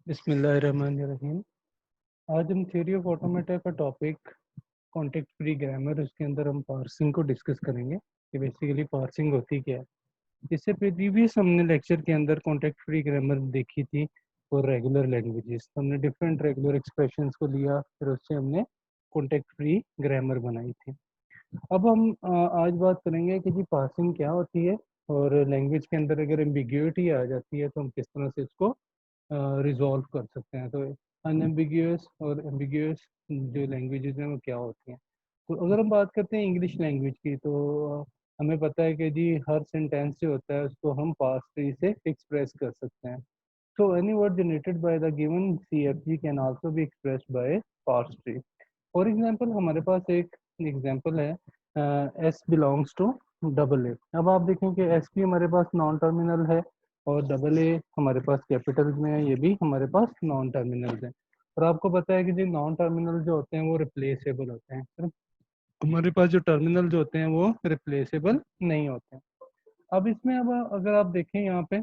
बिस्मिल्लाहिर्रहमानिर्रहीम। आज हम थ्योरी ऑफ ऑटोमेटा का टॉपिक कॉन्टेक्स्ट फ्री ग्रामर, उसके अंदर हम पार्सिंग को डिस्कस करेंगे कि बेसिकली पार्सिंग होती क्या है। इससे प्रीवियस हमने लेक्चर के अंदर कॉन्टेक्स्ट फ्री ग्रामर देखी थी और रेगुलर लैंग्वेजेस। हमने डिफरेंट रेगुलर एक्सप्रेशंस को लिया, फिर उससे हमने कॉन्टेक्स्ट फ्री ग्रामर बनाई थी। अब हम आज बात करेंगे कि जी पार्सिंग क्या होती है और लैंग्वेज के अंदर अगर एम्बिग्यूटी आ जाती है तो हम किस तरह से इसको रिजॉल्व कर सकते हैं। तो अनएम्बिगियस और एम्बिगियस जो लैंग्वेजेस हैं वो क्या होती हैं। तो अगर हम बात करते हैं इंग्लिश लैंग्वेज की, तो हमें पता है कि जी हर सेंटेंस जो होता है उसको हम पास्ट ट्री से एक्सप्रेस कर सकते हैं। तो any word generated by the given CFG can also be expressed by पास्ट ट्री। फॉर एग्जांपल हमारे पास एक एग्जांपल है, S belongs to double A. अब आप देखें कि एस भी हमारे पास नॉन टर्मिनल है और डबल ए हमारे पास कैपिटल में है, ये भी हमारे पास नॉन टर्मिनल है। और आपको पता है कि जो नॉन टर्मिनल जो होते हैं वो रिप्लेसेबल होते हैं, तो हमारे पास जो टर्मिनल जो होते हैं वो रिप्लेसेबल नहीं होते हैं। अब इसमें अब अगर आप देखें यहाँ पे,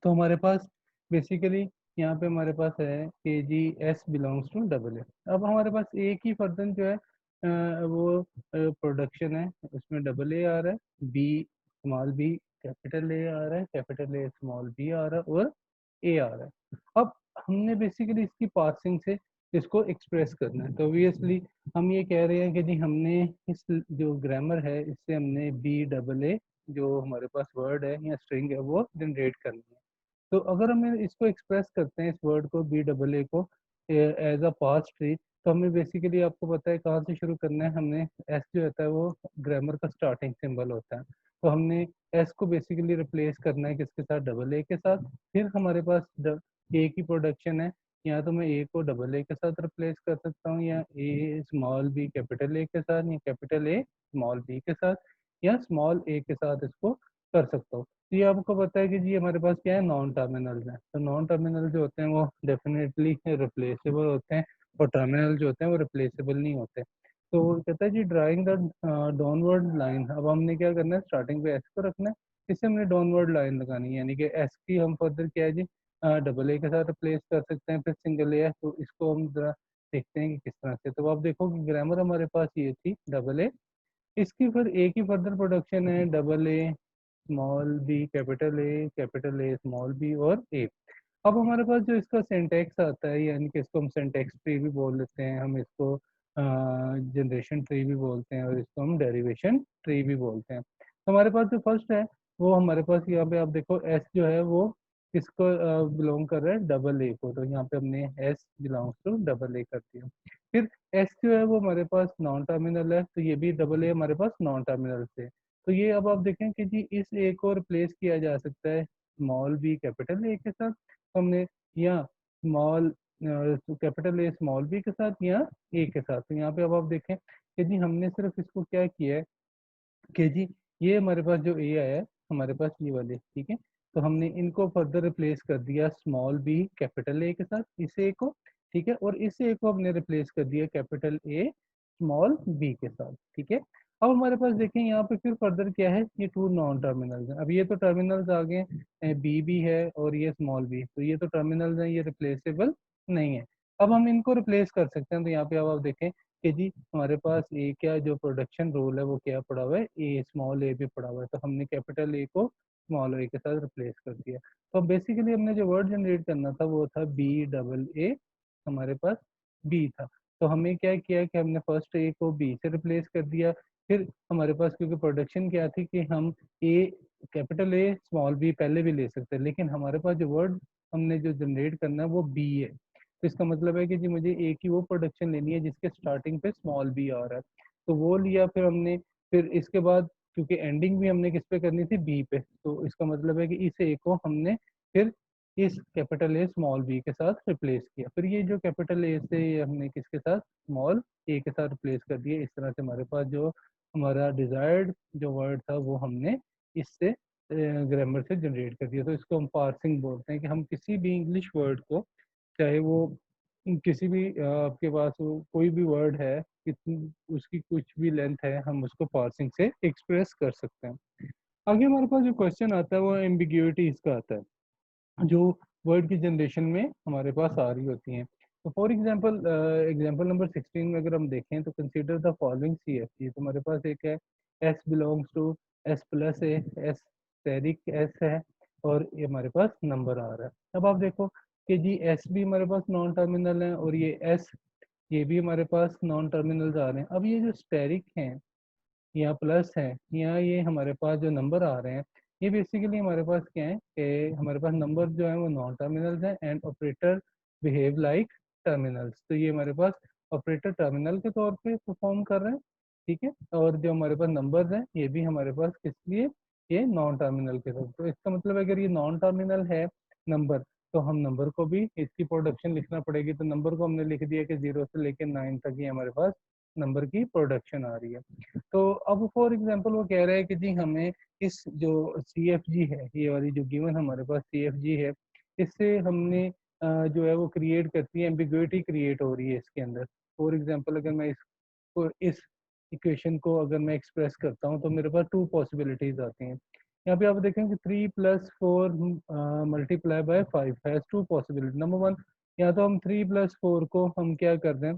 तो हमारे पास बेसिकली यहाँ पे हमारे पास है कि जी S belongs to double A. अब हमारे पास एक ही फर्जन जो है वो प्रोडक्शन है, उसमें डबल ए आ रहा है, B small B capital A आ रहा है, कैपिटल ए स्मॉल बी आ रहा है और ए आ रहा है। अब हमने बेसिकली इसकी पार्सिंग से इसको एक्सप्रेस करना है। तो ऑब्वियसली हम ये कह रहे हैं कि जी हमने इस जो ग्रामर है इससे हमने बी डबल ए जो हमारे पास वर्ड है या स्ट्रिंग है वो जनरेट करनी है। तो अगर हम इसको एक्सप्रेस करते हैं इस वर्ड को बी डबल ए को एज अ पास्ट ट्री, तो हमें बेसिकली आपको पता है कहाँ से शुरू करना है। हमने एस जो होता है वो ग्रामर का स्टार्टिंग सिंबल होता है, तो हमने एस को बेसिकली रिप्लेस करना है किसके साथ, डबल ए के साथ। फिर हमारे पास ए की प्रोडक्शन है, या तो मैं ए को डबल ए के साथ रिप्लेस कर सकता हूँ, या ए स्मॉल बी कैपिटल ए के साथ, या कैपिटल ए स्मॉल बी के साथ, या स्मॉल ए के साथ इसको कर सकता हूँ। तो ये आपको पता है कि जी हमारे पास क्या है, नॉन टर्मिनल है। तो नॉन टर्मिनल जो होते हैं वो डेफिनेटली रिप्लेसेबल होते हैं और टर्मिनल जो होते हैं वो रिप्लेसेबल नहीं होते। तो कहता है जी ड्राइंग द डाउनवर्ड लाइन। अब हमने क्या करना है, स्टार्टिंग पे एस को रखना है, इससे हमने डाउनवर्ड लाइन लगानी है, यानी कि एस की हम फर्दर क्या है जी डबल ए के साथ रिप्लेस कर सकते हैं, फिर सिंगल ए है। तो इसको हम जरा देखते हैं कि किस तरह से। तो आप देखो कि ग्रामर हमारे पास ये थी डबल ए, इसकी फिर ए की फर्दर प्रोडक्शन है double A small B capital A small B और ए। अब हमारे पास जो इसका सिंटैक्स आता है, यानी कि इसको हम सिंटैक्स ट्री भी बोल देते हैं, हम इसको जनरेशन ट्री भी बोलते हैं और इसको हम डेरिवेशन ट्री भी बोलते हैं। तो हमारे पास जो फर्स्ट है वो हमारे पास यहाँ पे आप देखो एस जो है वो इसको बिलोंग कर रहा है डबल ए को, तो यहाँ पे हमने S belongs to double A कर दिया। फिर एस जो है वो हमारे पास नॉन टर्मिनल है, तो ये भी डबल ए हमारे पास नॉन टर्मिनल से। तो ये अब आप देखें कि जी इस ए को रिप्लेस किया जा सकता है स्मॉल बी कैपिटल ए के साथ, तो हमने या small capital A small B के साथ या ए के साथ। तो यहाँ पे अब आप देखें कि जी हमने सिर्फ इसको क्या किया है कि जी ये हमारे पास जो ए आया है हमारे पास ये वाले, ठीक है, तो हमने इनको फर्दर रिप्लेस कर दिया स्मॉल बी कैपिटल ए के साथ, इस ए को, ठीक है, और इस ए को हमने रिप्लेस कर दिया कैपिटल ए स्मॉल बी के साथ, ठीक है। अब हमारे पास देखें यहाँ पे फिर फर्दर क्या है, ये टू नॉन टर्मिनल्स हैं। अब ये तो टर्मिनल्स आ गए, बी भी है और ये स्मॉल बी, तो ये तो टर्मिनल्स हैं, ये रिप्लेसेबल नहीं है। अब हम इनको रिप्लेस कर सकते हैं। तो यहाँ पे अब आप देखें कि जी हमारे पास ए क्या जो प्रोडक्शन रूल है वो क्या पड़ा हुआ है, ए स्मॉल ए भी पड़ा हुआ है, तो हमने कैपिटल ए को स्मॉल ए के साथ रिप्लेस कर दिया। तो बेसिकली हमने जो वर्ड जनरेट करना था वो था बी डबल ए, हमारे पास बी था। तो हमें क्या किया कि हमने फर्स्ट ए को बी से रिप्लेस कर दिया। फिर हमारे पास क्योंकि प्रोडक्शन क्या थी कि हम ए कैपिटल ए स्मॉल बी पहले भी ले सकते हैं, लेकिन हमारे पास जो वर्ड हमने जो जनरेट करना है वो बी है। तो इसका मतलब है कि जी मुझे ए की वो प्रोडक्शन लेनी है जिसके स्टार्टिंग पे स्मॉल बी आ रहा है, तो वो लिया। फिर हमने फिर इसके बाद क्योंकि एंडिंग भी हमने किस पे करनी थी, बी पे, तो इसका मतलब है कि इस ए को हमने फिर इस कैपिटल ए स्मॉल बी के साथ रिप्लेस किया। फिर ये जो कैपिटल ए से हमने किसके साथ, स्मॉल ए के साथ रिप्लेस कर दिया। इस तरह से हमारे पास जो हमारा डिजायर्ड जो वर्ड था वो हमने इससे ग्रामर से जनरेट कर दिया। तो इसको हम पार्सिंग बोलते हैं कि हम किसी भी इंग्लिश वर्ड को, चाहे वो किसी भी आपके पास वो कोई भी वर्ड है, कितनी उसकी कुछ भी लेंथ है, हम उसको पार्सिंग से एक्सप्रेस कर सकते हैं। आगे हमारे पास जो क्वेश्चन आता है वो एम्बिग्यूटी इसका आता है। जो वर्ड की जनरेशन में हमारे पास आ रही होती हैं। तो फॉर एग्जांपल एग्जांपल नंबर 16 में अगर हम देखें तो कंसीडर द फॉलोइंग CFG। तो हमारे पास एक है S belongs to S plus A, S asterisk S है, और ये हमारे पास नंबर आ रहा है। अब आप देखो कि जी S भी हमारे पास नॉन टर्मिनल है और ये S ये भी हमारे पास नॉन टर्मिनल्स आ रहे हैं। अब ये जो स्टेरिक हैं या प्लस है या ये हमारे पास जो नंबर आ रहे हैं, ये बेसिकली हमारे पास क्या है कि हमारे पास नंबर जो है वो नॉन टर्मिनल्स हैं and operator behave like terminals. तो ये हमारे पास ऑपरेटर टर्मिनल के तौर पे परफॉर्म कर रहे हैं, ठीक है। और जो हमारे पास नंबर्स हैं ये भी हमारे पास किस लिए, ये नॉन टर्मिनल के तौर। तो इसका मतलब अगर ये नॉन टर्मिनल है नंबर, तो हम नंबर को भी इसकी प्रोडक्शन लिखना पड़ेगी। तो नंबर को हमने लिख दिया कि 0 से लेकर 9 तक ये हमारे पास नंबर की प्रोडक्शन आ रही है। तो अब फॉर एग्जांपल वो कह रहा है कि जी हमें इस जो CFG है, ये वाली जो गिवन हमारे पास CFG है, इससे हमने जो है वो क्रिएट करती है, एम्बिग्युइटी क्रिएट हो रही है इसके अंदर। फॉर एग्जांपल अगर मैं इसको इस इक्वेशन को अगर मैं एक्सप्रेस करता हूँ तो मेरे पास 2 पॉसिबिलिटीज आती हैं। यहाँ पे आप देखें कि 3 + 4 multiply by 5 has 2 possibility. Number 1, या तो हम 3 + 4 को हम क्या कर दें,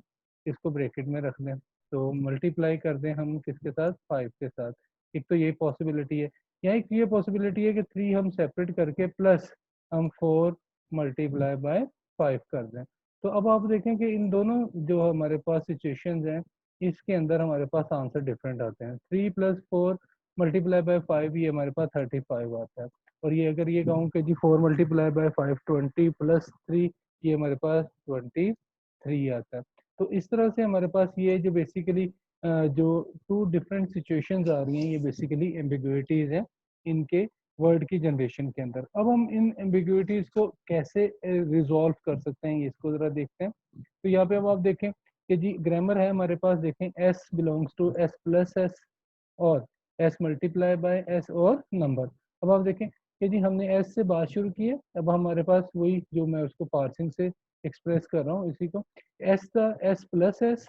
इसको ब्रैकेट में रख दें, तो मल्टीप्लाई कर दें हम किसके साथ, 5 के साथ। एक तो ये पॉसिबिलिटी है, या एक ये पॉसिबिलिटी है कि 3 हम सेपरेट करके प्लस हम 4 मल्टीप्लाई बाय 5 कर दें। तो अब आप देखें कि इन दोनों जो हमारे पास सिचुएशंस हैं, इसके अंदर हमारे पास आंसर डिफरेंट आते हैं। 3 + 4 मल्टीप्लाई बाय 5 ये हमारे पास 35 आता है। और ये अगर ये कहूँ कि जी 4 मल्टीप्लाई बाय 5 20 + 3 ये हमारे पास 23 आता है। तो इस तरह से हमारे पास ये जो बेसिकली जो 2 डिफरेंट सिचुएशंस आ रही हैं, ये बेसिकली एम्बिग्युइटीज हैं इनके वर्ड की जनरेशन के अंदर। अब हम इन एम्बिग्युइटीज को कैसे रिजॉल्व कर सकते हैं, इसको जरा देखते हैं। तो यहाँ पे अब आप देखें कि जी ग्रामर है हमारे पास, देखें S belongs to S plus S और S मल्टीप्लाई बाय S और नंबर। अब आप देखें कि जी हमने S से बात शुरू की है, अब हमारे पास वही जो मैं उसको पार्सिंग से एक्सप्रेस कर रहा हूँ इसी को, S का S प्लस S,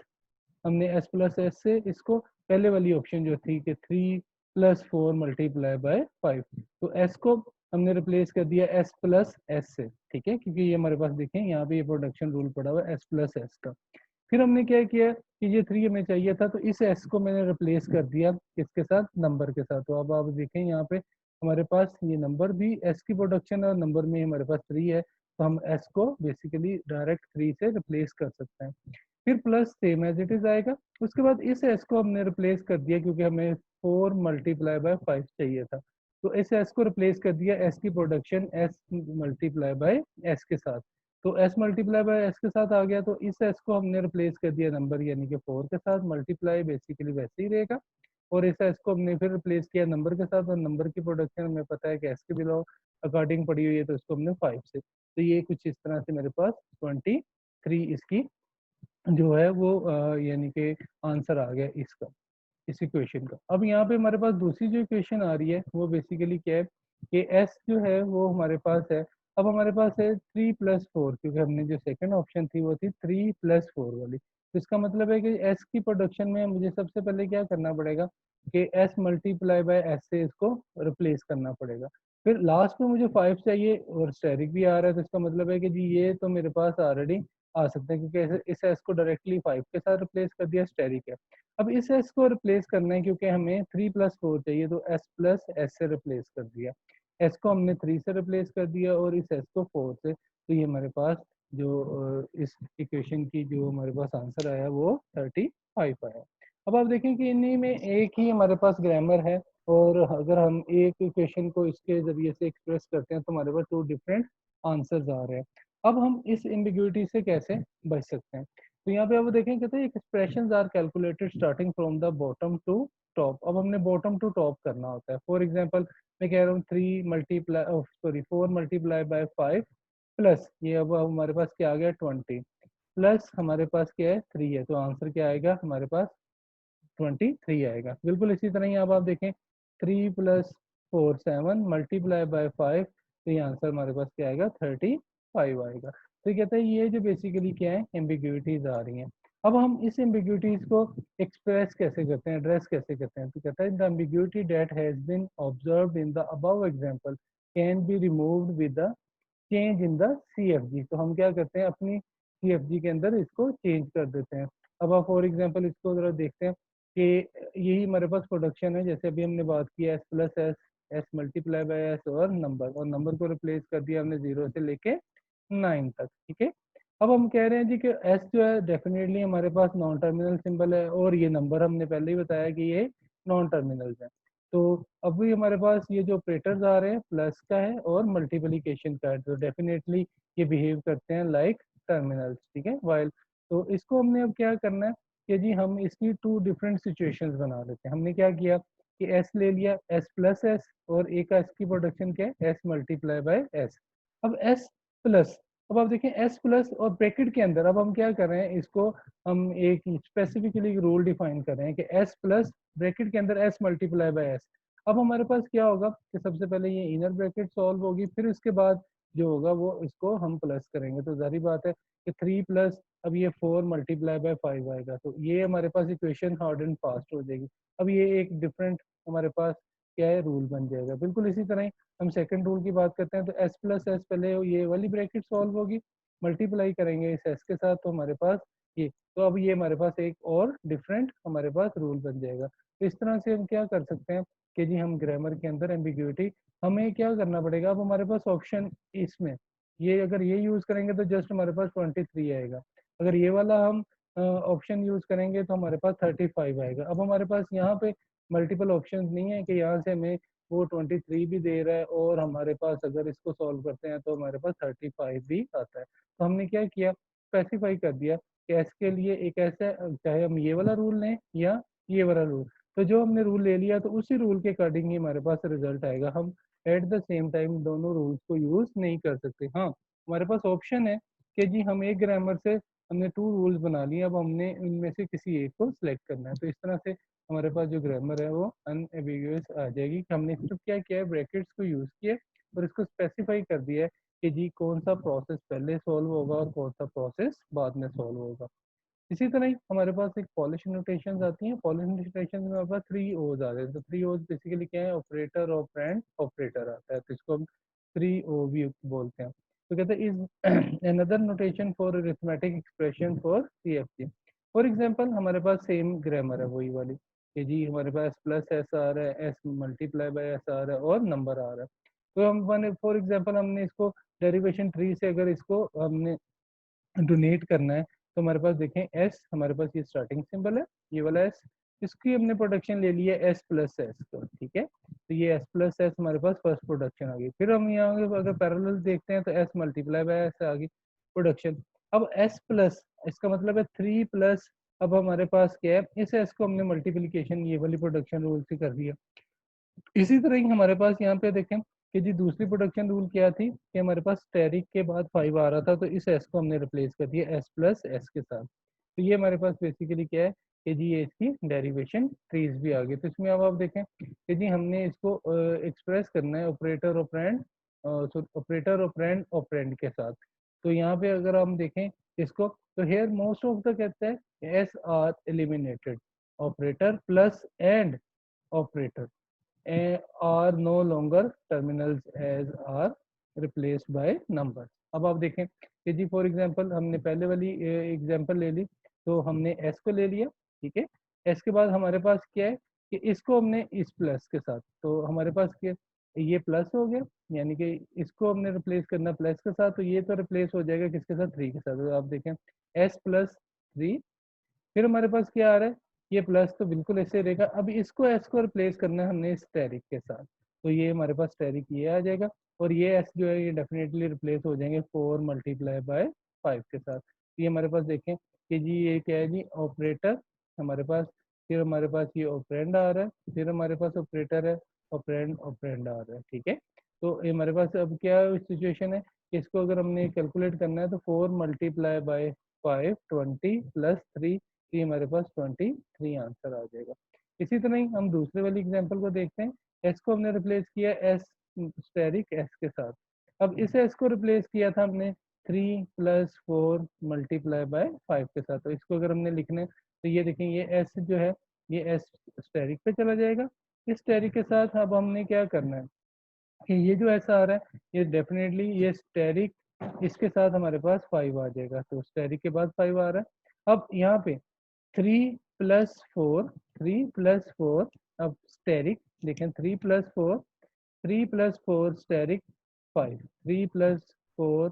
हमने S प्लस S से इसको पहले वाली ऑप्शन जो थी कि 3 + 4 मल्टीप्लाई बाय 5, तो S को हमने रिप्लेस कर दिया S प्लस S से, ठीक है, क्योंकि ये हमारे पास देखें यहाँ पे ये प्रोडक्शन रूल पड़ा हुआ है S प्लस S का। फिर हमने क्या किया कि ये 3 हमें चाहिए था, तो इस S को मैंने रिप्लेस कर दिया किसके साथ, नंबर के साथ। तो अब आप देखें यहाँ पे हमारे पास ये नंबर भी S की प्रोडक्शन और नंबर में हमारे पास 3 है, तो हम S को बेसिकली डायरेक्ट 3 से रिप्लेस कर सकते हैं। फिर plus same as it is आएगा। उसके बाद इस S को हमने रिप्लेस कर दिया क्योंकि हमें 4 मल्टीप्लाई बाय 5 चाहिए था, तो इस S को रिप्लेस कर दिया S की production S multiply by S के साथ। तो S मल्टीप्लाई बाय S के साथ आ गया, तो इस S को हमने रिप्लेस कर दिया नंबर यानी कि 4 के साथ, मल्टीप्लाई बेसिकली वैसे ही रहेगा। और इस S को हमने फिर रिप्लेस किया नंबर के साथ, और नंबर की प्रोडक्शन हमें पता है कि S के बिलो अकॉर्डिंग पड़ी हुई है, तो इसको हमने 5 से। तो ये कुछ इस तरह से मेरे पास 23 इसकी जो है वो यानी कि आंसर आ गया इसका, इस इक्वेशन का। अब यहाँ पे हमारे पास दूसरी जो इक्वेशन आ रही है वो बेसिकली क्या है कि S जो है वो हमारे पास है। अब हमारे पास है 3 + 4, क्योंकि हमने जो सेकंड ऑप्शन थी वो थी 3 + 4 वाली। तो इसका मतलब है कि S की प्रोडक्शन में मुझे सबसे पहले क्या करना पड़ेगा कि S मल्टीप्लाई बाय S से इसको रिप्लेस करना पड़ेगा। फिर लास्ट में मुझे 5 चाहिए और स्टेरिक भी आ रहा है, तो इसका मतलब है कि जी ये तो मेरे पास ऑलरेडी आ सकते हैं, क्योंकि इस S को डायरेक्टली 5 के साथ रिप्लेस कर दिया, स्टेरिक है। अब इस S को रिप्लेस करना है क्योंकि हमें 3 + 4 चाहिए, तो S प्लस S से रिप्लेस कर दिया। S को हमने 3 से रिप्लेस कर दिया और इस S को 4 से। तो ये हमारे पास जो इस इक्वेशन की जो हमारे पास आंसर आया वो 35 आया। अब आप देखें कि इन्हीं में एक ही हमारे पास ग्रामर है, और अगर हम एक इक्वेशन को इसके जरिए से एक्सप्रेस करते हैं तो हमारे पास 2 डिफरेंट आंसर्स आ रहे हैं। अब हम इस एम्बिग्युइटी से कैसे बच सकते हैं, तो यहाँ पे आप देखें कहते हैं expressions are calculated starting from the bottom to top. अब हमने बॉटम टू टॉप करना होता है। फॉर एग्जांपल मैं कह रहा हूँ 4 मल्टीप्लाई बाय 5 प्लस ये, अब हमारे पास क्या आ गया 20, प्लस हमारे पास क्या है 3 है, तो आंसर क्या आएगा हमारे पास 23 आएगा। बिल्कुल इसी तरह ही अब आप देखें 3 + 4 7 मल्टीप्लाई बाय 5, तो ये आंसर हमारे पास क्या आएगा 35 आएगा। तो ये कहते हैं ये जो बेसिकली क्या है एम्बिग्युइटीज आ रही हैं। अब हम इस एम्बिग्युइटीज को एक्सप्रेस कैसे करते हैं, एड्रेस कैसे करते हैं, तो कहता है the ambiguity that has been observed in the above example can be removed with the change in the CFG। तो हम क्या करते हैं, अपनी CFG के अंदर इसको चेंज कर देते हैं। अब आप फॉर एग्जांपल इसको जरा देखते हैं कि यही हमारे पास प्रोडक्शन है, जैसे अभी हमने बात की S plus S, S multiply by S और नंबर को रिप्लेस कर दिया हमने 0 से लेके 9 तक। ठीक है, अब हम कह रहे हैं जी कि एस जो है डेफिनेटली हमारे पास नॉन टर्मिनल सिंबल है, और ये नंबर हमने पहले ही बताया कि ये नॉन टर्मिनल्स है। तो अब भी हमारे पास ये जो ऑपरेटर्स आ रहे हैं प्लस का है और मल्टीप्लिकेशन का है, तो डेफिनेटली ये बिहेव करते हैं लाइक टर्मिनल्स। ठीक है, वाइल तो इसको हमने अब क्या करना है कि जी हम इसकी टू डिफरेंट सिचुएशंस बना लेते हैं। हमने क्या किया कि एस ले लिया, एस प्लस एस, और एक एस की प्रोडक्शन क्या है, एस मल्टीप्लाई बाय एस। अब एस प्लस, अब आप देखें एस प्लस और ब्रैकेट के अंदर अब हम क्या कर रहे हैं, इसको हम एक स्पेसिफिकली रूल डिफाइन कर रहे हैं कि एस प्लस ब्रैकेट के अंदर एस मल्टीप्लाई बाय एस। अब हमारे पास क्या होगा कि सबसे पहले ये इनर ब्रैकेट सॉल्व होगी, फिर उसके बाद जो होगा वो इसको हम प्लस करेंगे। तो जाहिर बात है कि 3 प्लस अब ये 4 मल्टीप्लाई बाय 5 आएगा, तो ये हमारे पास इक्वेशन हार्ड एंड फास्ट हो जाएगी। अब ये एक डिफरेंट हमारे पास क्या है, रूल बन जाएगा। बिल्कुल इसी तरह ही हम सेकंड रूल की बात करते हैं, तो एस प्लस एस पहले ये वाली ब्रैकेट सॉल्व होगी, मल्टीप्लाई करेंगे इस एस के साथ, तो हमारे पास ये, तो अब ये हमारे पास एक और डिफरेंट हमारे पास रूल बन जाएगा। तो इस तरह से हम क्या कर सकते हैं कि जी हम ग्रामर के अंदर एम्बिग्यूटी हमें क्या करना पड़ेगा। अब हमारे पास ऑप्शन इसमें ये अगर ये यूज करेंगे तो जस्ट हमारे पास 23 आएगा, अगर ये वाला हम ऑप्शन यूज करेंगे तो हमारे पास 35 आएगा। अब हमारे पास यहाँ पे मल्टीपल ऑप्शन नहीं है कि यहाँ से हमें वो 23 भी दे रहा है, और हमारे पास अगर इसको सॉल्व करते हैं तो हमारे पास 35 भी आता है। तो हमने क्या किया, स्पेसिफाई कर दिया कि एस के लिए एक ऐसा, चाहे हम ये वाला रूल लें या ये वाला रूल, तो जो हमने रूल ले लिया तो उसी रूल के अकॉर्डिंग ही हमारे पास रिजल्ट आएगा। हम एट द सेम टाइम दोनों रूल्स को यूज नहीं कर सकते। हाँ, हमारे पास ऑप्शन है कि जी हम एक ग्रामर से हमने 2 रूल्स बना लिए, अब हमने इनमें से किसी एक को सिलेक्ट करना है। तो इस तरह से हमारे पास जो ग्रामर है वो अनएम्बिगुअस आ जाएगी कि हमने सिर्फ क्या किया है, ब्रैकेट्स को यूज किया और इसको स्पेसिफाई कर दिया है कि जी कौन सा प्रोसेस पहले सॉल्व होगा और कौन सा प्रोसेस बाद में सॉल्व होगा। इसी तरह ही हमारे पास एक पॉलिश नोटेशंस आती हैं। पॉलिश नोटेशन में हमारे पास 3 ओज आ रहे हैं। तो 3 ओज बेसिकली क्या है, ऑपरेटर, ऑपरेंड, ऑपरेटर आता है, तो इसको हम 3 ओ भी बोलते हैं। तो कहते हैं is another notation for arithmetic expression for CFG। For example हमारे पास सेम ग्रामर है वही वाली कि जी हमारे पास प्लस एस आ रहा है, एस मल्टीप्लाई बाय एस आ रहा है और नंबर आ रहा है। तो हम वन फॉर एग्जांपल हमने इसको डेरिवेशन ट्री से अगर इसको हमने डोनेट करना है, तो हमारे पास देखें एस, हमारे पास ये स्टार्टिंग सिंबल है, ये वाला एस, इसकी हमने प्रोडक्शन ले लिया एस प्लस एस को। ठीक है, तो ये एस प्लस एस हमारे पास फर्स्ट प्रोडक्शन आ गई। फिर हम यहाँ अगर पैरेलल देखते हैं तो एस मल्टीप्लाई बाय एस आ गई प्रोडक्शन। अब एस प्लस, इसका मतलब है 3 प्लस, अब हमारे पास क्या है, इस एस को हमने मल्टीप्लीकेशन ये वाली प्रोडक्शन रूल से कर दिया। इसी तरह ही हमारे पास यहाँ पे देखें कि जी दूसरी प्रोडक्शन रूल क्या थी कि हमारे पास स्टेरिक के बाद 5 आ रहा था, तो इस एस को हमने रिप्लेस कर दिया एस प्लस एस के साथ। तो ये हमारे पास बेसिकली क्या है कि जी ये इसकी डेरिवेशन ट्रीज भी आ गई। तो इसमें अब आप देखें कि जी हमने इसको एक्सप्रेस करना है operator operand, operator operand operand के साथ। तो यहाँ पे अगर हम देखें इसको, तो हेयर मोस्ट ऑफ द कहते हैं S R eliminated, operator plus and operator are no longer terminals as are replaced by numbers। अब आप देखें कि जी फॉर एग्जांपल हमने पहले वाली एग्जांपल ले ली, तो हमने s को ले लिया। ठीक है, s के बाद हमारे पास क्या है कि इसको हमने इस प्लस के साथ, तो हमारे पास क्या, ये प्लस हो गया, यानी कि इसको हमने रिप्लेस करना प्लस के साथ, तो ये तो रिप्लेस हो जाएगा किसके साथ, 3 के साथ। तो आप देखें s प्लस 3, फिर हमारे पास क्या आ रहा है, ये प्लस तो बिल्कुल ऐसे रहेगा। अब इसको एस को रिप्लेस करना है हमने स्टेरिक के साथ, तो ये हमारे पास स्टेरिक ये आ जाएगा, और ये एस जो है ये डेफिनेटली रिप्लेस हो जाएंगे 4 मल्टीप्लाई बाय 5 के साथ। तो ये हमारे पास देखें कि जी ये क्या है जी ऑपरेटर हमारे पास, फिर हमारे पास ये ऑपरेंड आ रहा है, फिर हमारे पास ऑपरेटर है, ऑपरेंड ऑपरेंड आ रहा है। ठीक है, तो ये हमारे पास अब क्या सिचुएशन है कि इसको अगर हमने कैलकुलेट करना है तो 4 मल्टीप्लाई बाय 5 20 प्लस 3, ये हमारे पास 23 आंसर आ जाएगा। इसी तरह ही हम दूसरे वाली एग्जांपल को देखते हैं। एस को हमने रिप्लेस किया एस स्टेरिक एस के साथ। अब इस एस को रिप्लेस किया था हमने 3 प्लस 4 मल्टीप्लाई बाय 5 के साथ। तो इसको अगर हमने लिखना है तो ये देखें ये एस जो है ये एस स्टेरिक पे चला जाएगा। इस स्टेरिक के साथ अब हमने क्या करना है, कि ये जो ऐसा आ रहा है ये डेफिनेटली ये स्टेरिक, इसके साथ हमारे पास 5 आ जाएगा, तो स्टेरिक के बाद 5 आ रहा है। अब यहाँ पे 3 + 4, 3 + 4, अब स्टेरिक देखें 3 + 4, 3 + 4 स्टेरिक 5, 3 + 4,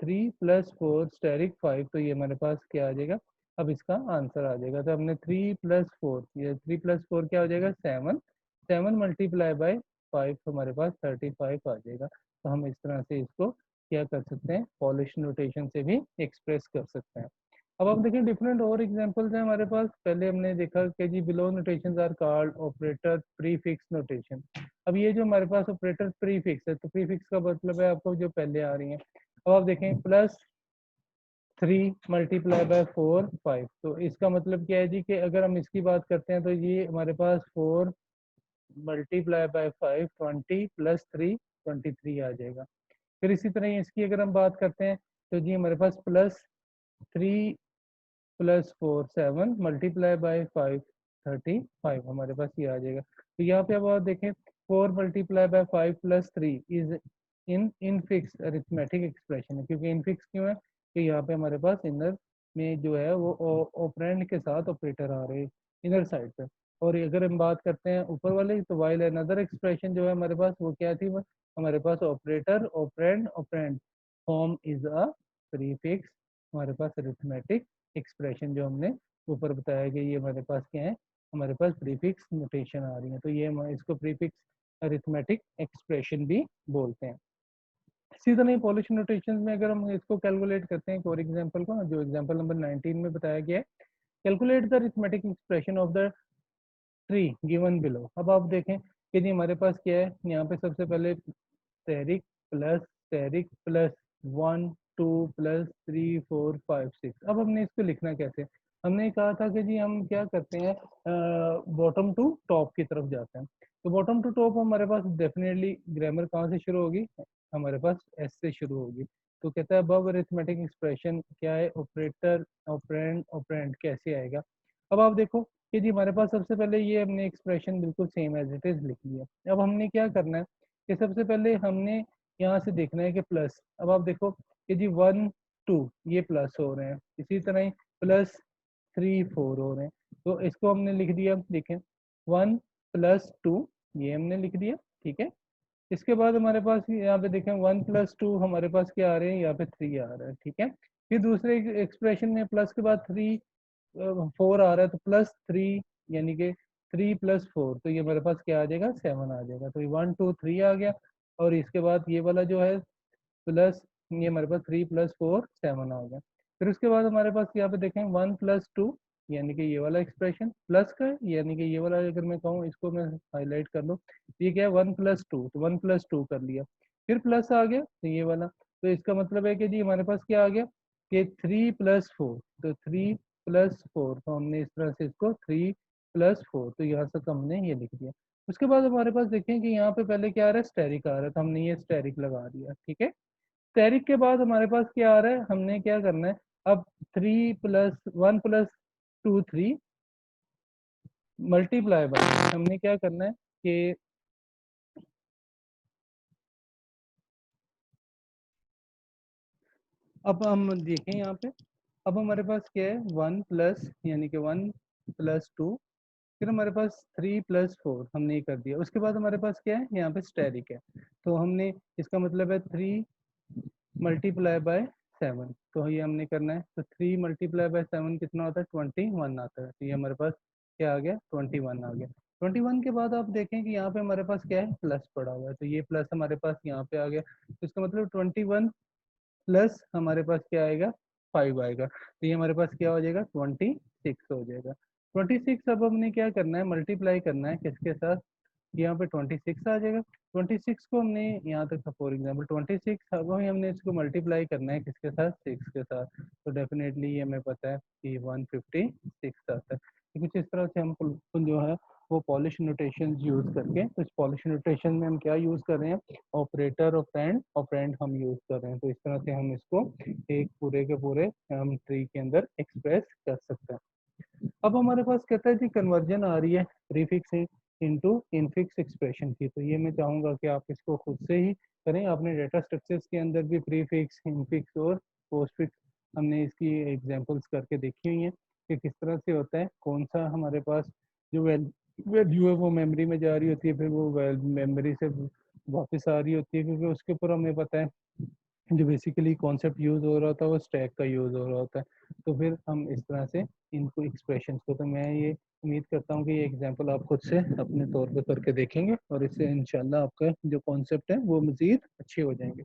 3 + 4 स्टेरिक 5, तो ये हमारे पास क्या आ जाएगा, अब इसका आंसर आ जाएगा। तो हमने 3 + 4, ये 3 + 4 क्या हो जाएगा 7, 7 मल्टीप्लाई बाय 5, तो हमारे पास 35 आ जाएगा। तो हम इस तरह से इसको क्या कर सकते हैं, पॉलिश नोटेशन से भी एक्सप्रेस कर सकते हैं। अब आप देखें डिफरेंट और एग्जांपल्स हैं हमारे पास। पहले हमने देखा कि जी below notations are called operator prefix notation. अब ये जो हमारे पास ऑपरेटर प्रीफिक्स है, तो प्रीफिक्स का मतलब है आपको जो पहले आ रही है। अब आप देखें +3 मल्टीप्लाई बाय 4 5, तो इसका मतलब क्या है जी कि अगर हम इसकी बात करते हैं तो ये हमारे पास 4 मल्टीप्लाई बाय 5 20 + 3 23 आ जाएगा। फिर इसी तरह इसकी अगर हम बात करते हैं तो जी हमारे पास +3 + 4 7 मल्टीप्लाई बाय 5 35 हमारे पास ये आ जाएगा। तो यहाँ पे अब आप देखें 4 multiply by 5 + 3 is in infix arithmetic expression है। क्योंकि इनफिक्स क्यों है कि यहाँ पे हमारे पास इनर में जो है वो ऑपरेंड के साथ ऑपरेटर आ रहे हैं इनर साइड पे। और अगर हम बात करते हैं ऊपर वाले तो वाइल अनदर एक्सप्रेशन जो है हमारे पास वो क्या थी, वो हमारे पास operator operand operand form is a prefix, हमारे पास अरिथमेटिक एक्सप्रेशन जो हमने ऊपर बताया कि ये हमारे पास क्या है, हमारे पास प्रीफिक्स नोटेशन आ रही है। तो ये इसको प्रीफिक्स अरिथमेटिक एक्सप्रेशन भी बोलते हैं। इसी तरह पॉलिश नोटेशन में अगर हम इसको कैलकुलेट करते हैं, फॉर एग्जांपल को जो एग्जांपल नंबर 19 में बताया गया है, calculate the arithmetic expression of the tree given below. अब आप देखें कि जी हमारे पास क्या है, यहाँ पे सबसे पहले स्टेरिक प्लस 1 2 + 3 4 5 6। अब हमने इसको लिखना कैसे, हमने कहा था कि जी हम क्या करते हैं बॉटम टू टॉप की तरफ जाते हैं। तो बॉटम टू टॉप हमारे पास डेफिनेटली ग्रामर कहाँ से शुरू होगी, हमारे पास एस से शुरू होगी। तो कहता है अबव अरिथमेटिक एक्सप्रेशन क्या है, ऑपरेटर ऑपरेंड ऑपरेंड कैसे आएगा। अब आप देखो कि जी हमारे पास सबसे पहले ये हमने एक्सप्रेशन बिल्कुल सेम एज इट इज लिख लिया। अब हमने क्या करना है कि सबसे पहले हमने यहाँ से देखना है कि प्लस, अब आप देखो कि जी 1 2 ये प्लस हो रहे हैं, इसी तरह ही +3 4 हो रहे हैं। तो इसको हमने लिख दिया, देखें 1 + 2 ये हमने लिख दिया, ठीक है। इसके बाद हमारे पास यहाँ पे देखें 1 + 2 हमारे पास क्या आ रहे हैं, यहाँ पे 3 आ रहा है, ठीक है। फिर दूसरे एक्सप्रेशन में प्लस के बाद 3 4 आ रहा है, तो +3 यानी कि 3 + 4, तो ये हमारे पास क्या आ जाएगा 7 आ जाएगा। तो ये 1 2 3 आ गया। और इसके बाद ये वाला जो है प्लस, ये हमारे पास 3 + 4 7 आ गया। फिर उसके बाद हमारे पास यहाँ पे देखें 1 + 2 यानी कि ये वाला एक्सप्रेशन प्लस का है, यानी कि ये वाला अगर मैं कहूँ इसको मैं हाईलाइट कर लूँ, ये क्या है 1 + 2, तो 1 + 2 कर लिया। फिर प्लस आ गया तो ये वाला, तो इसका मतलब है कि जी हमारे पास क्या आ गया कि 3 + 4, तो 3 + 4, तो हमने इस तरह से इसको 3 + 4, तो यहाँ से हमने ये लिख दिया। उसके बाद हमारे पास देखें कि यहाँ पे पहले क्या आ रहा है स्टेरिक आ रहा है, तो हमने ये स्टेरिक लगा दिया, ठीक है। स्टेरिक के बाद हमारे पास क्या आ रहा है, हमने क्या करना है अब 1 + 2 3 मल्टीप्लाई बाय, हमने क्या करना है कि अब हम देखें यहाँ पे, अब हमारे पास क्या है 1 प्लस यानी कि 1 + 2, फिर हमारे पास 3 + 4 हमने ये कर दिया। उसके बाद हमारे पास क्या है यहाँ पे स्टेरिक है, तो हमने इसका मतलब है 3 मल्टीप्लाई बाय 7, तो ये हमने करना है। तो 3 मल्टीप्लाई बाय 7 कितना होता है 21 आता है, तो ये हमारे पास क्या आ गया 21 आ गया। 21 के बाद आप देखें कि यहाँ पे हमारे पास क्या है प्लस पड़ा हुआ है, तो ये प्लस हमारे पास यहाँ पे आ गया, तो इसका मतलब 21 प्लस हमारे पास क्या आएगा 5 आएगा, तो ये हमारे पास क्या हो जाएगा 26 हो जाएगा। 26 अब हमने क्या करना है मल्टीप्लाई करना है किसके साथ, यहाँ पे 26 आ जाएगा। 26 को हमने यहाँ तक था फॉर एग्जांपल 26, अब हमने इसको मल्टीप्लाई करना है किसके साथ 6 के साथ, तो डेफिनेटली ये हमें पता है कि 156 आता है। तो कुछ इस तरह से हम जो है वो पॉलिश नोटेशन यूज करके, तो इस पॉलिश नोटेशन में हम क्या यूज कर रहे हैं ऑपरेटर ऑपरेंड ऑपरेंड हम यूज कर रहे हैं। तो इस तरह से हम इसको एक पूरे के पूरे हम ट्री के अंदर एक्सप्रेस कर सकते हैं। अब हमारे पास कहता है जी कन्वर्जन आ रही है प्रीफिक्स से, इनटू इनफिक्स एक्सप्रेशन की। तो ये मैं चाहूँगा कि आप इसको खुद से ही करें। आपने डेटा स्ट्रक्चर्स के अंदर भी प्रीफिक्स, इनफिक्स और पोस्टफिक्स हमने इसकी एग्जांपल्स करके देखी हुई हैं कि किस तरह से होता है। कौन सा हमारे पास जो वैल्यू है वो मेमोरी में जा रही होती है, फिर वो मेमोरी से वापस आ रही होती है, क्योंकि उसके ऊपर हमें पता है जो बेसिकली कॉन्सेप्ट यूज़ हो रहा होता है वो स्टैक का यूज़ हो रहा होता है। तो फिर हम इस तरह से इनको एक्सप्रेशंस को, तो मैं ये उम्मीद करता हूँ कि ये एग्जांपल आप खुद से अपने तौर पे करके देखेंगे और इससे इंशाल्लाह आपका जो कॉन्सेप्ट है वो मज़ीद अच्छे हो जाएंगे।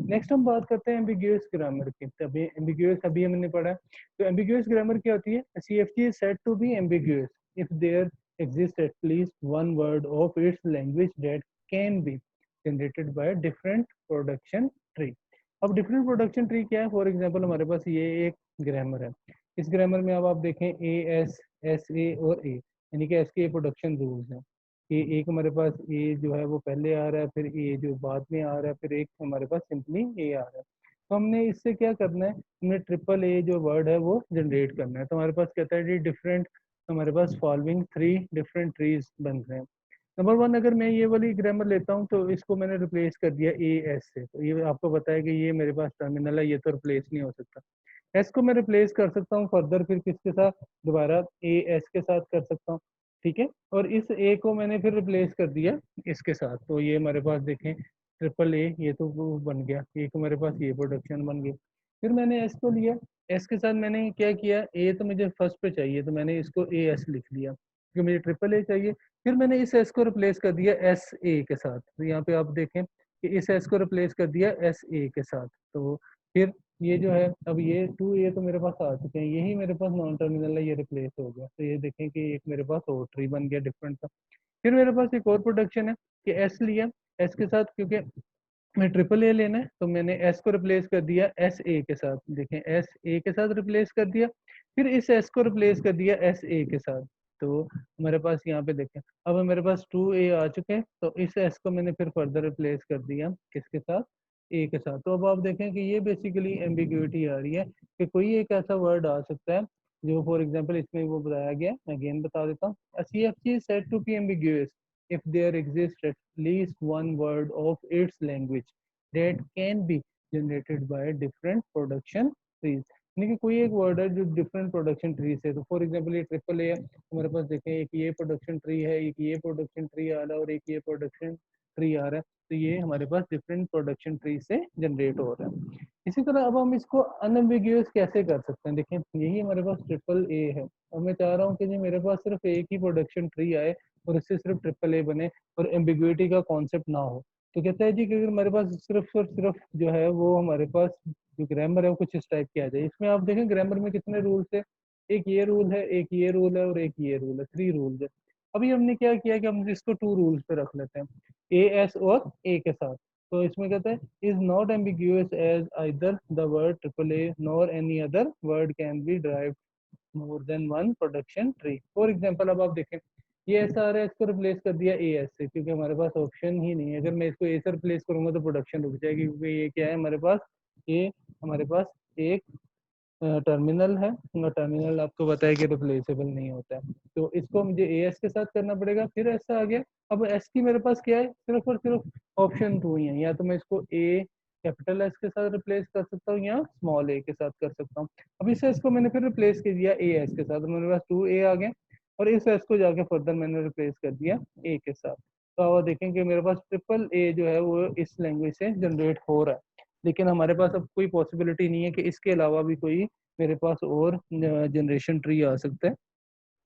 नेक्स्ट हम बात करते हैं एम्बिग्यूअस ग्रामर की। तभी एम्बिग्यूअस अभी हमने पढ़ा है। तो एम्बिग्यूअस ग्रामर क्या होती है? CFG is said to be ambiguous if there exists at least one word of its language that can be generated by a different production tree। अब डिफरेंट प्रोडक्शन ट्री क्या है? फॉर एग्जांपल हमारे पास ये एक grammar है। इस grammar में अब आप देखें A, S, S, A और A, यानी कि एस के प्रोडक्शन रूल्स हैं। कि एक हमारे पास ए जो है वो पहले आ रहा है, फिर ए जो बाद में आ रहा है, फिर एक हमारे पास सिंपली ए आ रहा है। तो हमने इससे क्या करना है? हमने ट्रिपल ए जो वर्ड है वो जनरेट करना है। तो हमारे पास कहता है डिफरेंट, हमारे पास फॉलोइंग 3 डिफरेंट ट्रीज बन रहे हैं। नंबर 1, अगर मैं ये वाली ग्रामर लेता हूँ तो इसको मैंने रिप्लेस कर दिया ए एस से। तो ये आपको पता है कि ये मेरे पास टर्मिनल है, ये तो रिप्लेस नहीं हो सकता। एस को मैं रिप्लेस कर सकता हूँ फर्दर, फिर किसके साथ? दोबारा ए एस के साथ कर सकता हूँ, ठीक है। और इस ए को मैंने फिर रिप्लेस कर दिया इसके साथ। तो ये हमारे पास देखें ट्रिपल ए, ये तो वो बन गया, एक हमारे पास ये प्रोडक्शन बन गई। फिर मैंने एस को लिया, एस के साथ मैंने क्या किया? ए तो मुझे फर्स्ट पे चाहिए तो मैंने इसको ए एस लिख लिया, क्योंकि मुझे ट्रिपल ए चाहिए। फिर मैंने इस एस को रिप्लेस कर दिया एस ए के साथ। तो यहाँ पे आप देखें कि इस एस को रिप्लेस कर दिया एस ए के साथ। तो फिर ये जो है, अब ये 2A तो मेरे पास आ चुके हैं, यही मेरे पास नॉन टर्मिनल है, ये रिप्लेस हो गया। तो ये देखें कि एक मेरे पास और ट्री बन गया डिफरेंट सा। फिर मेरे पास एक और प्रोडक्शन है कि एस लिया, एस के साथ क्योंकि मैं ट्रिपल ए लेना है तो मैंने एस को रिप्लेस कर दिया एस ए के साथ। देखें एस ए के साथ रिप्लेस कर दिया, फिर इस एस को रिप्लेस कर दिया एस ए के साथ। तो हमारे पास यहाँ पे देखें अब मेरे पास 2A आ चुके हैं, तो इस एस को मैंने फिर फर्दर रिप्लेस कर दिया किसके साथ? ए के साथ। तो अब आप देखें कि ये बेसिकली एम्बिग्यूटी आ रही है कि कोई एक ऐसा वर्ड आ सकता है जो फॉर एग्जांपल इसमें वो बताया गया, मैं अगेन बता देता हूँ। CFG is said to be ambiguous if there exists at least one word of its language that can be generated by different production trees। यानी कि कोई एक वर्ड है जो डिफरेंट प्रोडक्शन ट्री से। तो फॉर एग्जांपल ये ट्रिपल ए है, हमारे पास देखें एक ये प्रोडक्शन ट्री है, एक ये प्रोडक्शन ट्री आ रहा है और एक ये प्रोडक्शन ट्री आ रहा है। तो ये हमारे पास डिफरेंट प्रोडक्शन ट्री से जनरेट हो रहा है। इसी तरह अब हम इसको अनएम्बिगुअस कैसे कर सकते हैं? देखें यही हमारे पास ट्रिपल ए है और मैं चाह रहा हूँ कि जी मेरे पास सिर्फ एक ही प्रोडक्शन ट्री आए और इससे सिर्फ ट्रिपल ए बने और एम्बिग्युइटी का कॉन्सेप्ट ना हो। तो कहता है जी कि अगर हमारे पास सिर्फ और सिर्फ जो है वो हमारे पास जो ग्रामर है वो कुछ इस टाइप की आ जाए। इसमें आप देखें ग्रामर में कितने रूल्स है? एक ये रूल है, एक ये रूल है और एक ये रूल है, 3 रूल्स है। अभी हमने क्या किया कि हम इसको 2 रूल्स पे रख लेते हैं, ए एस और ए के साथ। तो इसमें कहते हैं is not ambiguous as either the word triple A nor any other word can be derived more than one production tree. For example अब आप देखें ये ऐसा आ रहा है, इसको रिप्लेस कर दिया ए एस से, क्योंकि हमारे पास ऑप्शन ही नहीं है। अगर मैं इसको ए से रिप्लेस करूंगा तो प्रोडक्शन रुक जाएगी, क्योंकि ये क्या है हमारे पास, ये हमारे पास एक टर्मिनल है और टर्मिनल आपको पता है कि रिप्लेसेबल नहीं होता है। तो इसको मुझे ए एस के साथ करना पड़ेगा। फिर ऐसा आ गया, अब एस की मेरे पास क्या है? सिर्फ और सिर्फ ऑप्शन 2 ही है, या तो मैं इसको ए कैपिटल एस के साथ रिप्लेस कर सकता हूँ या स्मॉल ए के साथ कर सकता हूँ। अब इस एस को मैंने फिर रिप्लेस कर दिया ए एस के साथ, तो मेरे पास 2A आ गया और इस एस को जाके फर्दर मैंने रिप्लेस कर दिया ए के साथ। तो अब देखें कि मेरे पास ट्रिपल ए जो है वो इस लैंग्वेज से जनरेट हो रहा है। लेकिन हमारे पास अब कोई पॉसिबिलिटी नहीं है कि इसके अलावा भी कोई मेरे पास और जनरेशन ट्री आ सकता है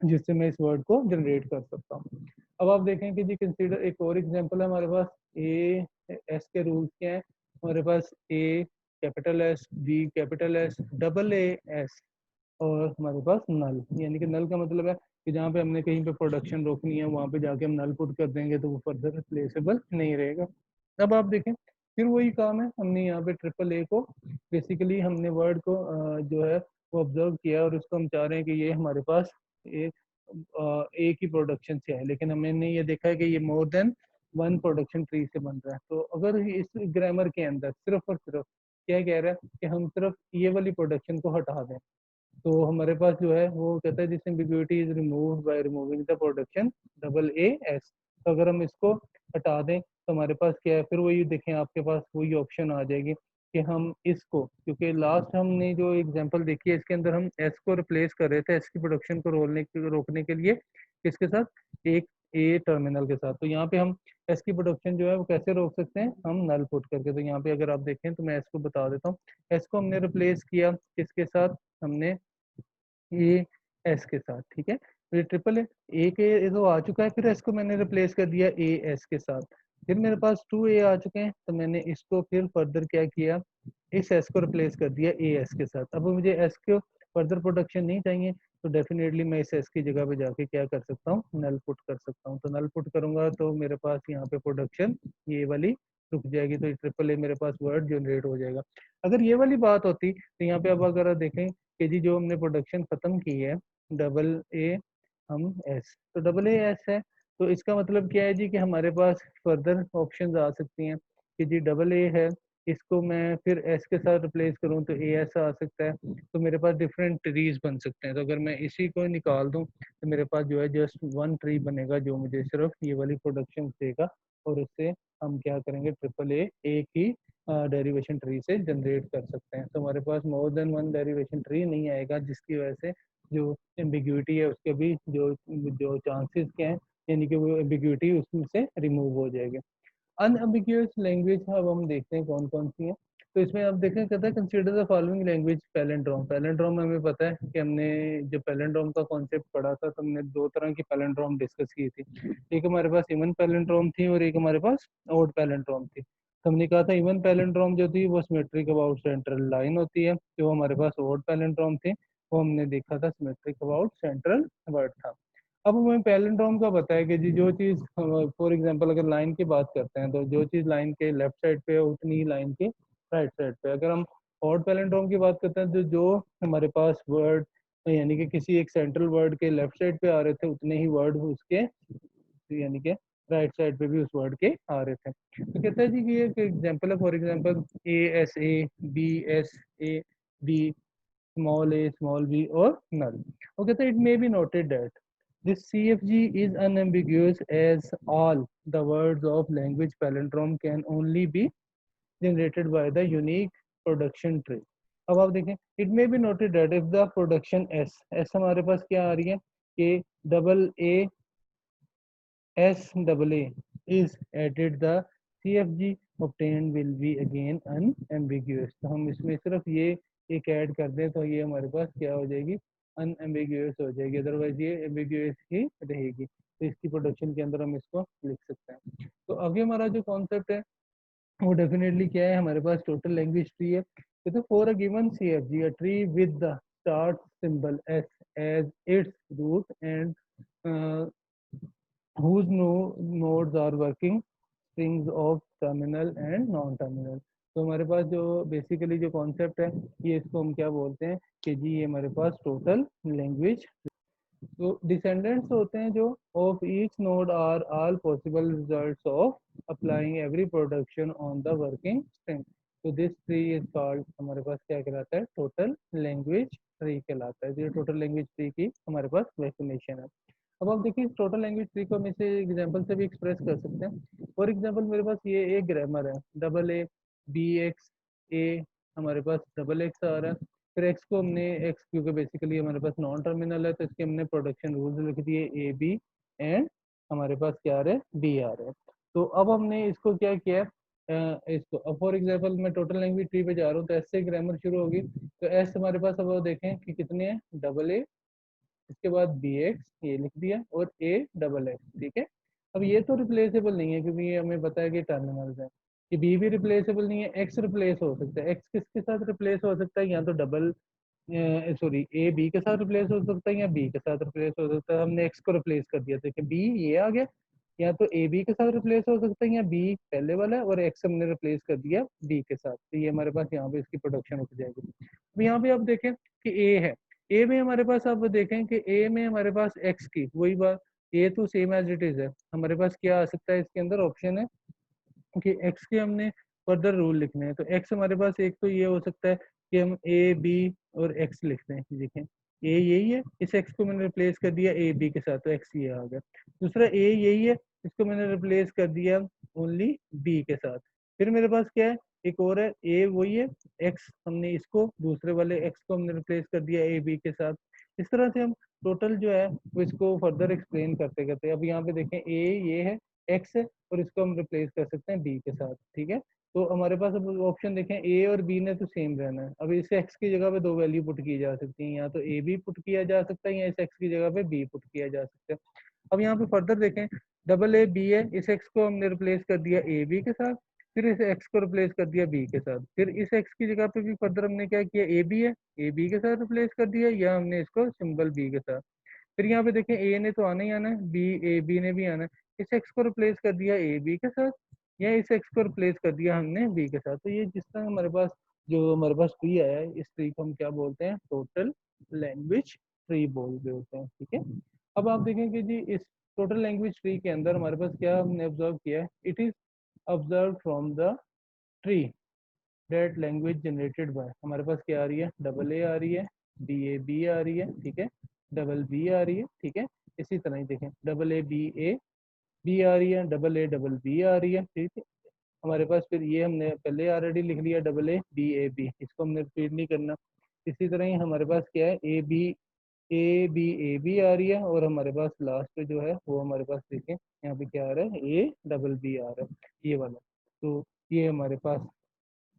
जिससे मैं इस वर्ड को जनरेट कर सकता हूँ। अब आप देखें कि जी कंसीडर एक और एग्जांपल है हमारे पास। ए एस के रूल्स क्या है? हमारे पास A capital S, B capital S, double A S और हमारे पास नल। यानी कि नल का मतलब है कि जहाँ पे हमने कहीं पे प्रोडक्शन रोकनी है वहाँ पे जाके हम नल पुट कर देंगे तो वो फर्दर रिप्लेसेबल नहीं रहेगा। अब आप देखें फिर वही काम है, हमने यहाँ पे ट्रिपल ए को बेसिकली हमने वर्ड को जो है वो ऑब्जर्व किया और उसको हम चाह रहे हैं कि ये हमारे पास एक एक ही प्रोडक्शन से है, लेकिन हमने ये देखा है कि ये मोर देन वन प्रोडक्शन ट्री से बन रहा है। तो अगर इस ग्रामर के अंदर सिर्फ और सिर्फ क्या कह रहा है कि हम सिर्फ ये वाली प्रोडक्शन को हटा दें, तो हमारे पास जो है वो कहता है this ambiguity is removed by removing the production double A S. तो अगर हम इसको हटा दें तो हमारे पास क्या है, फिर वही देखें आपके पास वही ऑप्शन आ जाएगी कि हम इसको, क्योंकि लास्ट हमने जो एग्जांपल देखी है इसके अंदर हम एस को रिप्लेस कर रहे थे एस की प्रोडक्शन को रोकने के लिए किसके साथ, एक ए टर्मिनल के साथ। तो यहाँ पे हम एस की प्रोडक्शन जो है वो कैसे रोक सकते हैं, हम नल पुट करके। तो यहाँ पे अगर आप देखें तो मैं एस को बता देता हूँ, एस को हमने रिप्लेस किया किसके साथ, हमने ए एस के साथ, ठीक है। तो ये ट्रिपल ए के तो आ चुका है, फिर एस को मैंने रिप्लेस कर दिया ए एस के साथ। फिर मेरे पास टू ए आ चुके हैं, तो मैंने इसको फिर फर्दर क्या किया, इस एस को रिप्लेस कर दिया ए एस के साथ। अब मुझे एस को फर्दर प्रोडक्शन नहीं चाहिए, तो डेफिनेटली मैं इस एस की जगह पे जाके क्या कर सकता हूँ, नल पुट कर सकता हूँ। तो नल पुट करूंगा तो मेरे पास यहाँ पे प्रोडक्शन ये वाली रुक जाएगी, तो ट्रिपल ए मेरे पास वर्ड जनरेट हो जाएगा। अगर ये वाली बात होती तो यहाँ पे अब अगर आप देखें कि जी जो हमने प्रोडक्शन खत्म की है डबल ए हम एस, तो डबल ए एस है, तो इसका मतलब क्या है जी कि हमारे पास फर्दर ऑप्शंस आ सकती हैं कि जी डबल ए है, इसको मैं फिर एस के साथ रिप्लेस करूं तो ए एस आ सकता है। तो मेरे पास डिफरेंट ट्रीज बन सकते हैं। तो अगर मैं इसी को निकाल दूं तो मेरे पास जो है जस्ट वन ट्री बनेगा जो मुझे सिर्फ ये वाली प्रोडक्शन देगा, और उससे हम क्या करेंगे, ट्रिपल ए एक ही डेरिवेशन ट्री से जनरेट कर सकते हैं। तो हमारे पास more than one derivation tree नहीं आएगा, जिसकी वजह से जो एम्बिग्यूटी है उसके भी जो जो चांसेस क्या हैं, यानी कि वो एम्बिग्यूटी उसमें से रिमूव हो जाएगी। अनएम्बिगुअस लैंग्वेज अब हम देखते हैं कौन कौन सी है। तो इसमें आप देखें कहता है consider the following language palindrome. Palindrome हमें पता है कि हमने जब पैलेंड्रोम का कॉन्सेप्ट पढ़ा था तो हमने दो तरह की पैलेंड्रोम डिस्कस की थी। एक हमारे पास इवन पैलेंड्रोम थी और एक हमारे पास ऑड पैलेंड्रोम थी। तो हमने कहा था इवन पैलेंड्रोम जो थी वो सिमेट्रिक अबाउट सेंट्रल लाइन होती है, जो हमारे पास ऑड पैलेंड्रोम थी वो हमने देखा था सिमेट्रिक अबाउट सेंट्रल वर्ड था। अब हमें पैलिंड्रोम का पता है कि जी जो चीज़, फॉर एग्जांपल अगर लाइन की बात करते हैं तो जो चीज़ लाइन के लेफ्ट साइड पे है उतनी ही लाइन के राइट साइड पे। अगर हम ऑड पैलिंड्रोम की बात करते हैं तो जो हमारे पास वर्ड यानी कि किसी एक सेंट्रल वर्ड के लेफ्ट साइड पे आ रहे थे उतने ही वर्ड उसके यानी कि राइट साइड पे भी उस वर्ड के आ रहे थे। तो कहता है जी कि एक एग्जांपल है, for example A S A, B S A, B, small A small B और नल। वो कहता है it may be noted that this CFG is unambiguous as all the words of language palindrome can only be generated by the unique production tree. अब आप देखें it may be noted that if the production S हमारे पास क्या आ रही है कि double A S double A is added, the CFG obtained will be again unambiguous। तो हम इसमें सिर्फ ये एक ऐड कर दें तो ये हमारे पास क्या हो जाएगी, अनएम्बिगुअस हो जाएगी, अदरवाइज ये एम्बिगुअस ही रहेगी। तो इसकी प्रोडक्शन के अंदर हम इसको लिख सकते हैं। तो अभी हमारा जो कॉन्सेप्ट है वो डेफिनेटली क्या है, हमारे पास टोटल लैंग्वेज ट्री है। तो for a given CFG a tree with the start symbol S as its root and whose nodes are working strings of terminal and non terminal. तो हमारे पास जो बेसिकली जो कॉन्सेप्ट है ये इसको हम क्या बोलते हैं कि जी ये हमारे पास टोटल लैंग्वेज। तो डिसेंडेंट्स होते हैं जो of each node are all possible results of applying every production on the working string. तो दिस ट्री इज कॉल्ड, हमारे पास क्या कहलाता है, टोटल लैंग्वेज ट्री कहलाता है। ये टोटल लैंग्वेज ट्री की हमारे पास डेफिनेशन है। अब आप देखिए इस टोटल लैंग्वेज ट्री को हम इसे एग्जांपल से भी एक्सप्रेस कर सकते हैं। फॉर एग्जांपल मेरे पास ये एक ग्रामर है डबल ए बी एक्स ए, हमारे पास डबल एक्स आ रहा है, फिर एक्स को हमने एक्स क्योंकि बेसिकली हमारे पास नॉन टर्मिनल है तो इसके हमने प्रोडक्शन रूल्स लिख दिए ए बी एंड हमारे पास क्या आ रहा है बी आ रहा है। तो अब हमने इसको क्या किया है, इसको अब फॉर एग्जांपल मैं टोटल लैंग्वेज ट्री पे जा रहा हूँ तो एस से ग्रामर शुरू होगी। तो एस हमारे पास अब वो देखें कि कितने हैं, डबल ए, इसके बाद बी एक्स ये लिख दिया और ए डबल एक्स, ठीक है। अब ये तो रिप्लेसेबल नहीं है क्योंकि ये हमें पता है कि टर्मिनल्स है। कि बी भी रिप्लेसेबल नहीं है, एक्स रिप्लेस हो सकता है। एक्स किसके साथ रिप्लेस हो सकता है, या तो डबल सॉरी ए बी के साथ रिप्लेस हो सकता है या बी के साथ रिप्लेस हो सकता है। हमने एक्स को रिप्लेस कर दिया तो बी ये आ गया, या तो ए बी के साथ रिप्लेस हो सकता है या बी पहले वाला है और एक्स हमने रिप्लेस कर दिया बी के साथ। तो ये हमारे पास यहाँ पे इसकी प्रोडक्शन उठ जाएगी। अब यहाँ पे आप देखें कि ए है, ए में हमारे पास आप देखें कि ए में हमारे पास एक्स की वही बात, ए तो सेम एज इट इज है। हमारे पास क्या आ सकता है इसके अंदर ऑप्शन है कि एक्स के हमने फर्दर रूल लिखने हैं। तो एक्स हमारे पास एक तो ये हो सकता है कि हम ए बी और एक्स लिखते हैं। देखें ए यही है, इस एक्स को मैंने रिप्लेस कर दिया ए बी के साथ, तो एक्स ये आ गया। दूसरा ए यही है, इसको मैंने रिप्लेस कर दिया ओनली बी के साथ। फिर मेरे पास क्या है, एक और है, ए वही है, एक्स हमने इसको दूसरे वाले एक्स को हमने रिप्लेस कर दिया ए बी के साथ। इस तरह से हम टोटल जो है वो इसको फर्दर एक्सप्लेन करते करते, अब यहाँ पे देखें ए ये है, एक्स है, और इसको हम रिप्लेस कर सकते हैं बी के साथ। ठीक है, तो हमारे पास अब ऑप्शन देखें, ए और बी ने तो सेम रहना है। अब इस एक्स की जगह पे दो वैल्यू पुट की जा सकती हैं, या तो ए बी पुट किया जा सकता है, या इस एक्स की जगह पे बी पुट किया जा सकता है। अब यहाँ पे फर्दर देखें, डबल ए बी है, इस एक्स को हमने रिप्लेस कर दिया ए बी के साथ, फिर इस एक्स को रिप्लेस कर दिया बी के साथ, फिर इस एक्स की जगह पे भी फर्दर हमने क्या किया, ए बी है, ए बी के साथ रिप्लेस कर दिया, या हमने इसको सिंबल बी के साथ। फिर यहाँ पे देखें, ए ने तो आना ही आना है, बी ए बी ने भी आना है, इस एक्स को रिप्लेस कर दिया ए बी के साथ, या इस एक्स को रिप्लेस कर दिया हमने बी के साथ। तो ये जिस तरह हमारे पास जो हमारे पास ट्री आया है, इस ट्री को हम क्या बोलते हैं, टोटल लैंग्वेज ट्री बोल रहे होते हैं। ठीक है, अब आप देखेंगे जी इस टोटल लैंग्वेज ट्री के अंदर हमारे पास क्या हमने ऑब्जर्व किया है, it is observe from the tree that language generated by, हमारे पास क्या आ रही है, डबल ए आ रही है, बी ए बी आ रही है, ठीक है, डबल बी आ रही है, ठीक है। इसी तरह ही देखें, डबल ए बी आ रही है, डबल बी आ रही है, ठीक है। हमारे पास फिर ये हमने पहले ऑलरेडी लिख लिया, डबल ए बी, इसको हमने रिपीट नहीं करना। इसी तरह ही हमारे पास क्या है, ए बी आ रही है, और हमारे पास लास्ट पे जो है वो हमारे पास देखें यहाँ पे क्या आ रहा है, ए डबल बी आ रहा है, ये वाला। तो ये हमारे पास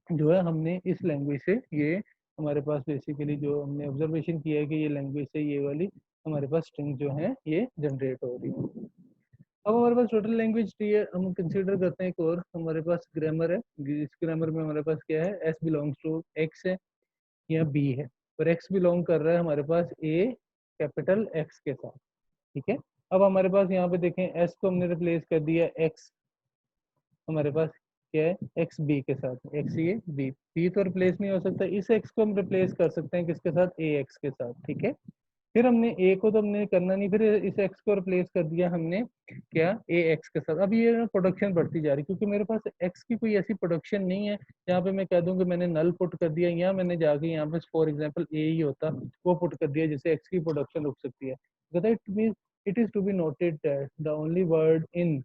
जो है हमने इस लैंग्वेज से, ये हमारे पास बेसिकली जो हमने ऑब्जर्वेशन किया है कि ये लैंग्वेज से ये वाली हमारे पास स्ट्रिंग जो है ये जनरेट हो रही है। अब हमारे पास टोटल लैंग्वेज ट्री है, हम कंसीडर करते हैं एक और हमारे पास ग्रामर है। इस ग्रामर में हमारे पास क्या है, एस बिलोंग्स टू एक्स है या बी है, और एक्स बिलोंग कर रहा है हमारे पास ए कैपिटल एक्स के साथ। ठीक है, अब हमारे पास यहाँ पे देखें, एस को हमने रिप्लेस कर दिया एक्स, हमारे पास क्या है, एक्स बी के साथ, एक्स ये बी तो रिप्लेस नहीं हो सकता, इस एक्स को हम रिप्लेस कर सकते हैं किसके साथ, ए एक्स के साथ। ठीक है, फिर हमने ए को तो हमने करना नहीं, फिर इस एक्स को रिप्लेस कर दिया हमने क्या, ए एक्स के साथ। अब ये प्रोडक्शन बढ़ती जा रही, क्योंकि मेरे पास एक्स की कोई ऐसी प्रोडक्शन नहीं है जहाँ पे मैं कह दूं कि मैंने नल पुट कर दिया, या मैंने जाके यहाँ पे फॉर एग्जांपल ए ही होता वो पुट कर दिया, जिससे एक्स की प्रोडक्शन रुक सकती है। It is to be noted that the only word in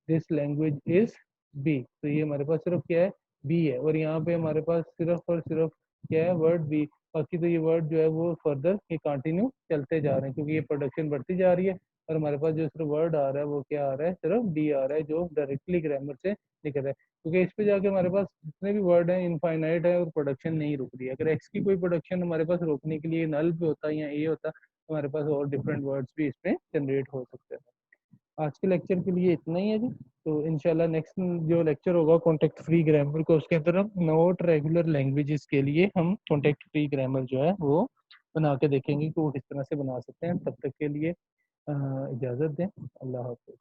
this language is B. तो ये हमारे पास सिर्फ क्या है, बी है, और यहाँ पे हमारे पास सिर्फ और सिर्फ क्या है, वर्ड बी। बाकी तो ये वर्ड जो है वो फर्दर ये कंटिन्यू चलते जा रहे हैं, क्योंकि ये प्रोडक्शन बढ़ती जा रही है, और हमारे पास जो सिर्फ वर्ड आ रहा है वो क्या आ रहा है, सिर्फ डी आ रहा है, जो डायरेक्टली ग्रामर से निकल रहा है। क्योंकि इस पे जाके हमारे पास जितने भी वर्ड हैं इनफाइनाइट है, और प्रोडक्शन नहीं रुक रही है। अगर एक्स की कोई प्रोडक्शन हमारे पास रोकने के लिए नल पे होता या ए होता, तो हमारे पास और डिफरेंट वर्ड्स भी इसमें जनरेट हो सकते हैं। आज के लेक्चर के लिए इतना ही है जी। तो इंशाल्लाह नेक्स्ट जो लेक्चर होगा कॉन्टेक्ट फ्री ग्रामर को, उसके अंदर हम नॉट रेगुलर लैंग्वेजेस के लिए हम कॉन्टेक्ट फ्री ग्रामर जो है वो बना के देखेंगे कि वो किस तरह से बना सकते हैं। तब तक के लिए इजाज़त दें, अल्लाह हाफ़िज़।